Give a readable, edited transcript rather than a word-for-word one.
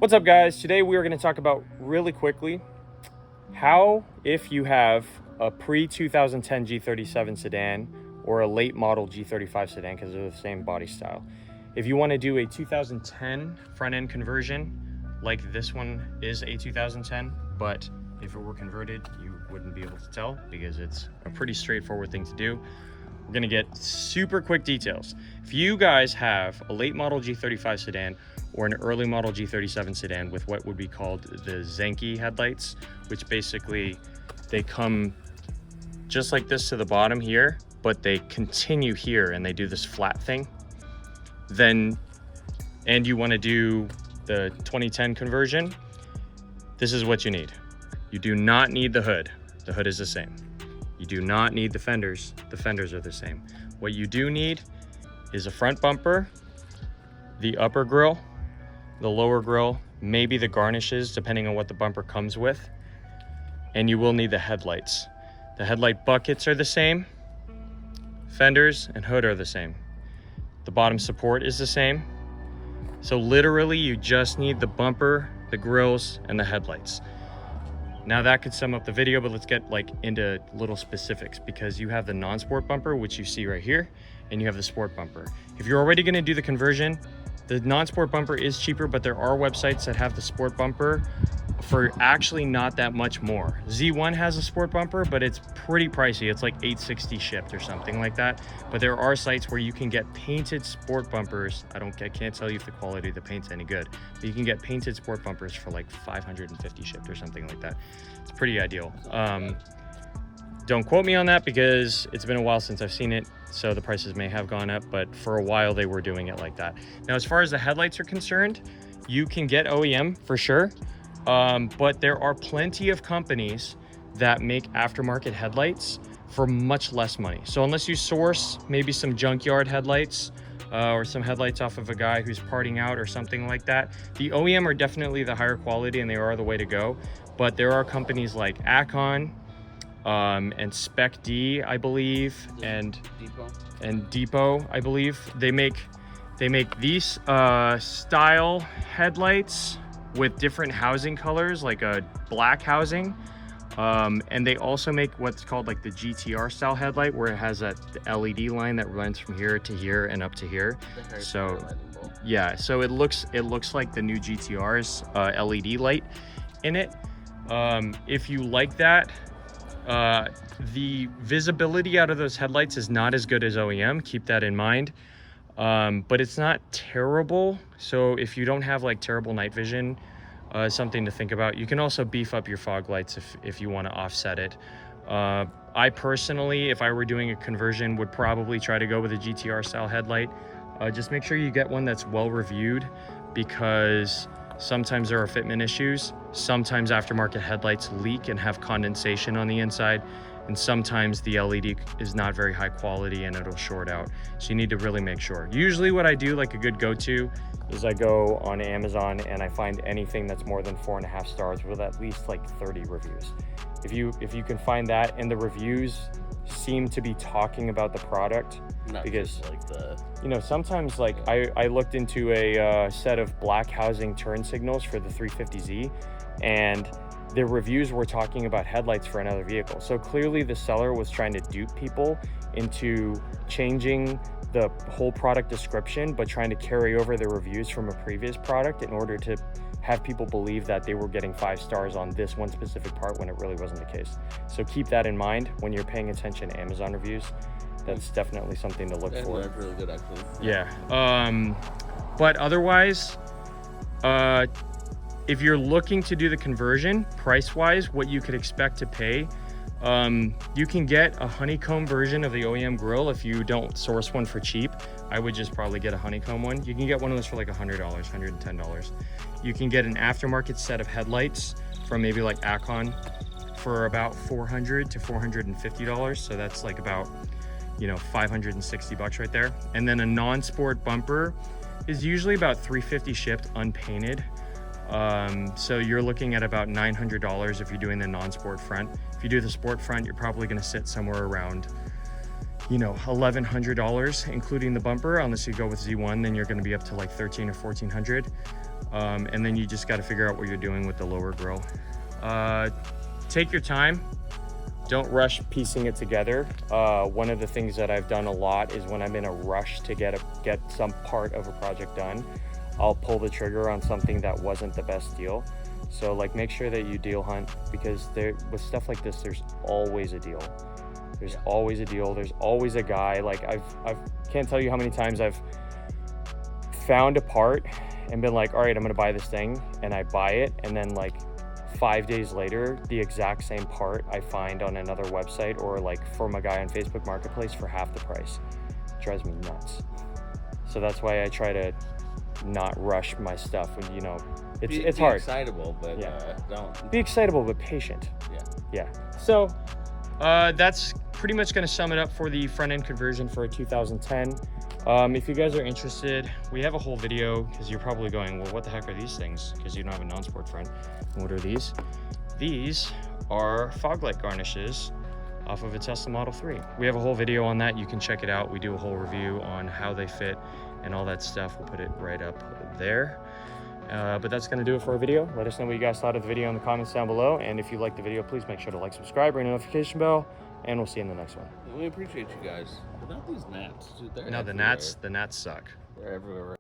What's up, guys? Today we are going to talk about really quickly how, if you have a pre-2010 G37 sedan or a late model G35 sedan, because they're the same body style, if you want to do a 2010 front end conversion, like this one is a 2010, but if it were converted, you wouldn't be able to tell because it's a pretty straightforward thing to do. We're going to get super quick details. If you guys have a late model G35 sedan or an early model G37 sedan with what would be called the Zenki headlights, which basically they come just like this to the bottom here, but they continue here and they do this flat thing, then, and you want to do the 2010 conversion, this is what you need. You do not need the hood. The hood is the same. You do not need the fenders. The fenders are the same. What you do need is a front bumper, the upper grille, the lower grille, maybe the garnishes, depending on what the bumper comes with. And you will need the headlights. The headlight buckets are the same. Fenders and hood are the same. The bottom support is the same. So literally you just need the bumper, the grills, and the headlights. Now that could sum up the video, but let's get into little specifics, because you have the non-sport bumper, which you see right here, and you have the sport bumper. If you're already gonna do the conversion, the non-sport bumper is cheaper, but there are websites that have the sport bumper for actually not that much more. Z1 has a sport bumper, but it's pretty pricey. It's like $860 shipped or something like that. But there are sites where you can get painted sport bumpers. I can't tell you if the quality of the paint's any good, but you can get painted sport bumpers for like $550 shipped or something like that. It's pretty ideal. Don't quote me on that because it's been a while since I've seen it, so the prices may have gone up, but for a while they were doing it like that. Now, as far as the headlights are concerned, you can get OEM for sure. But there are plenty of companies that make aftermarket headlights for much less money. So unless you source maybe some junkyard headlights or some headlights off of a guy who's parting out or something like that, the OEM are definitely the higher quality and they are the way to go. But there are companies like Acon and Spec D, I believe, and Depot, I believe. They make these style headlights with different housing colors, like a black housing, and they also make what's called like the GTR style headlight, where it has that LED line that runs from here to here and up to here. So yeah, so it looks like the new GTR's LED light in it. If you like that, the visibility out of those headlights is not as good as OEM, keep that in mind. But it's not terrible. So if you don't have like terrible night vision, something to think about. You can also beef up your fog lights if you want to offset it. I personally, if I were doing a conversion, would probably try to go with a GTR style headlight. Just make sure you get one that's well reviewed, because sometimes there are fitment issues. Sometimes aftermarket headlights leak and have condensation on the inside. And sometimes the LED is not very high quality and it'll short out. So you need to really make sure. Usually what I do, like a good go-to, is I go on Amazon and I find anything that's more than 4.5 stars with at least like 30 reviews. If you can find that and the reviews seem to be talking about the product, not because like sometimes like I looked into a set of black housing turn signals for the 350Z, and the reviews were talking about headlights for another vehicle. So clearly the seller was trying to dupe people into changing the whole product description, but trying to carry over the reviews from a previous product in order to have people believe that they were getting 5 stars on this one specific part when it really wasn't the case. So keep that in mind when you're paying attention to Amazon reviews. That's definitely something to look for. That's really good, actually. Yeah. But otherwise, if you're looking to do the conversion, price-wise, what you could expect to pay, you can get a honeycomb version of the OEM grill if you don't source one for cheap. I would just probably get a honeycomb one. You can get one of those for like $100, $110. You can get an aftermarket set of headlights from maybe like Acon for about $400 to $450. So that's like about, $560 right there. And then a non-sport bumper is usually about $350 shipped, unpainted. So you're looking at about $900 if you're doing the non-sport front. If you do the sport front, you're probably going to sit somewhere around $1,100, including the bumper. Unless you go with Z1, then you're going to be up to like $1,300 or $1,400. And then you just got to figure out what you're doing with the lower grille. Take your time. Don't rush piecing it together. One of the things that I've done a lot is when I'm in a rush to get some part of a project done, I'll pull the trigger on something that wasn't the best deal. So like, make sure that you deal hunt, because with stuff like this, there's always a deal. There's always a deal. There's always a guy. Like I can't tell you how many times I've found a part and been like, all right, I'm gonna buy this thing, and I buy it, and then like 5 days later, the exact same part I find on another website or like from a guy on Facebook Marketplace for half the price. It drives me nuts. So that's why I try to not rush my stuff when, you know, it's hard. Be excitable, but don't be excitable, but patient. Yeah. So that's pretty much going to sum it up for the front end conversion for a 2010. If you guys are interested, we have a whole video, because you're probably going, well, what the heck are these things? Because you don't have a non-sport front. What are these? These are fog light garnishes off of a Tesla Model 3. We have a whole video on that. You can check it out. We do a whole review on how they fit and all that stuff. We'll put it right up there. But that's going to do it for our video. Let us know what you guys thought of the video in the comments down below. And if you liked the video, please make sure to like, subscribe, ring the notification bell, and we'll see you in the next one. We appreciate you guys. But not these gnats. Dude, no, the gnats suck. They're everywhere.